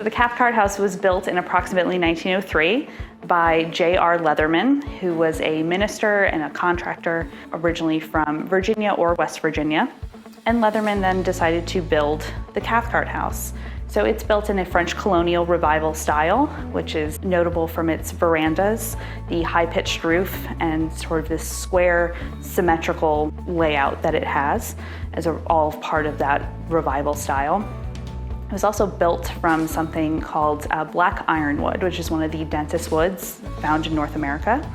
the Cathcart House was built in approximately 1903 by J.R. Leatherman, who was a minister and a contractor originally from Virginia or West Virginia. And Leatherman then decided to build the Cathcart House. So it's built in a French colonial revival style, which is notable from its verandas, the high-pitched roof, and sort of this square, symmetrical layout that it has as all part of that revival style. It was also built from something called black ironwood, which is one of the densest woods found in North America.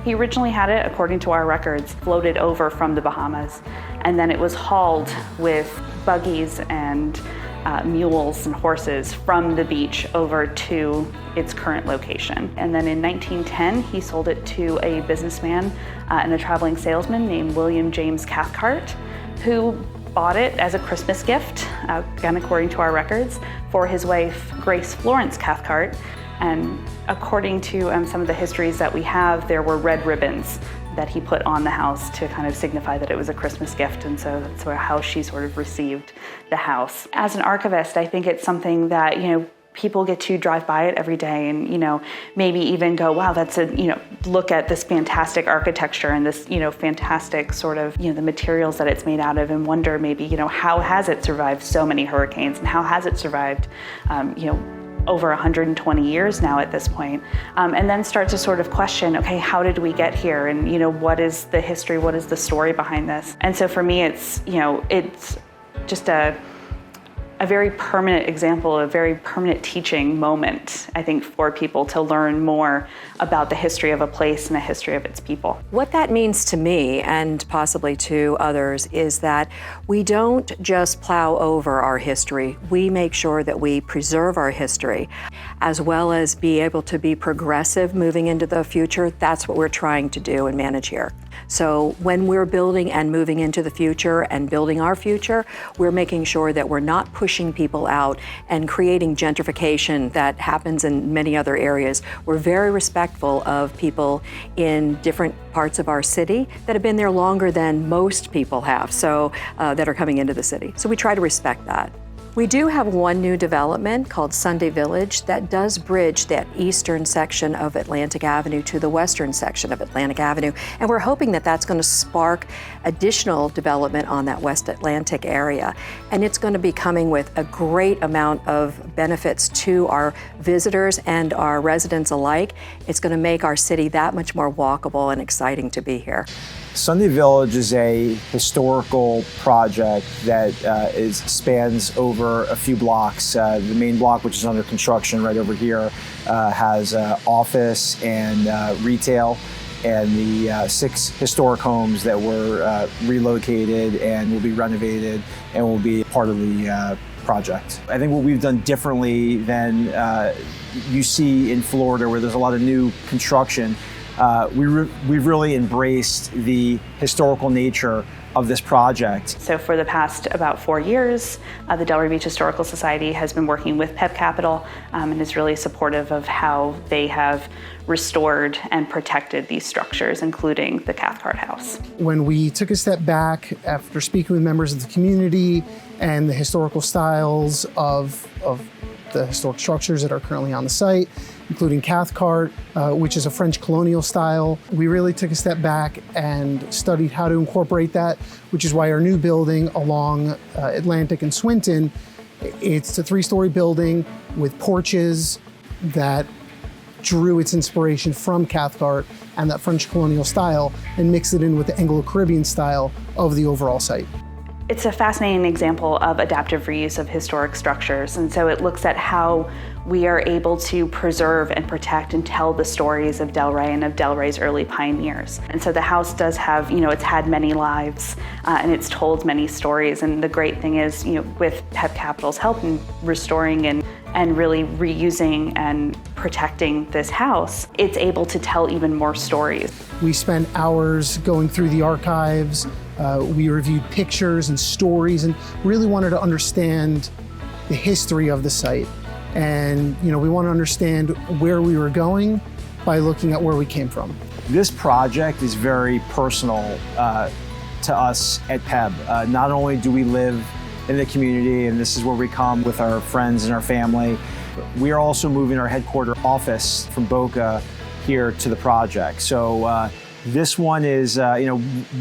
He originally had it, according to our records, floated over from the Bahamas, and then it was hauled with buggies and mules and horses from the beach over to its current location. And then in 1910, he sold it to a businessman and a traveling salesman named William James Cathcart, who bought it as a Christmas gift, again according to our records, for his wife Grace Florence Cathcart. And according to some of the histories that we have, there were red ribbons that he put on the house to kind of signify that it was a Christmas gift, and so that's how she sort of received the house. As an archivist, I think it's something that, people get to drive by it every day and, maybe even go, wow, that's look at this fantastic architecture and this, fantastic sort of, the materials that it's made out of, and wonder maybe, how has it survived so many hurricanes, and how has it survived, over 120 years now at this point, and then start to sort of question, okay, how did we get here? And, what is the history? What is the story behind this? And so for me, it's just a very permanent example, a very permanent teaching moment, I think, for people to learn more about the history of a place and the history of its people. What that means to me, and possibly to others, is that we don't just plow over our history. We make sure that we preserve our history, as well as be able to be progressive moving into the future. That's what we're trying to do and manage here. So when we're building and moving into the future and building our future, we're making sure that we're not pushing people out and creating gentrification that happens in many other areas. We're very respectful of people in different parts of our city that have been there longer than most people have, so that are coming into the city. So we try to respect that. We do have one new development called Sundy Village that does bridge that eastern section of Atlantic Avenue to the western section of Atlantic Avenue. And we're hoping that that's going to spark additional development on that West Atlantic area. And it's going to be coming with a great amount of benefits to our visitors and our residents alike. It's going to make our city that much more walkable and exciting to be here. Sundy Village is a historical project that spans over a few blocks. The main block, which is under construction right over here, has office and retail, and the 6 historic homes that were relocated and will be renovated and will be part of the project. I think what we've done differently than you see in Florida, where there's a lot of new construction, we've really embraced the historical nature of this project. So for the past about 4 years, the Delray Beach Historical Society has been working with Pebb Capital and is really supportive of how they have restored and protected these structures, including the Cathcart House. When we took a step back after speaking with members of the community and the historical styles of the historic structures that are currently on the site, including Cathcart, which is a French colonial style. We really took a step back and studied how to incorporate that, which is why our new building along Atlantic and Swinton, it's a 3-story building with porches that drew its inspiration from Cathcart and that French colonial style and mixed it in with the Anglo-Caribbean style of the overall site. It's a fascinating example of adaptive reuse of historic structures, and so it looks at how we are able to preserve and protect and tell the stories of Delray and of Delray's early pioneers. And so the house does have, it's had many lives and it's told many stories, and the great thing is, with Pebb Capital's help in restoring and really reusing and protecting this house, it's able to tell even more stories. We spent hours going through the archives. We reviewed pictures and stories and really wanted to understand the history of the site. And we want to understand where we were going by looking at where we came from. This project is very personal to us at Pebb. Not only do we live in the community, and this is where we come with our friends and our family, We are also moving our headquarter office from Boca here to the project. So this one is,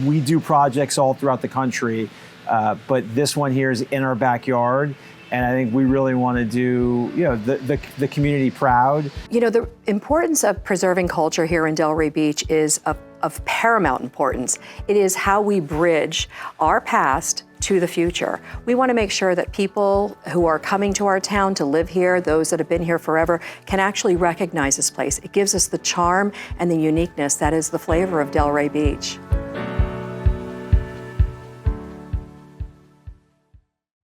we do projects all throughout the country, but this one here is in our backyard. And I think we really want to do, the community proud. The importance of preserving culture here in Delray Beach is of paramount importance. It is how we bridge our past to the future. We want to make sure that people who are coming to our town to live here, those that have been here forever, can actually recognize this place. It gives us the charm and the uniqueness that is the flavor of Delray Beach.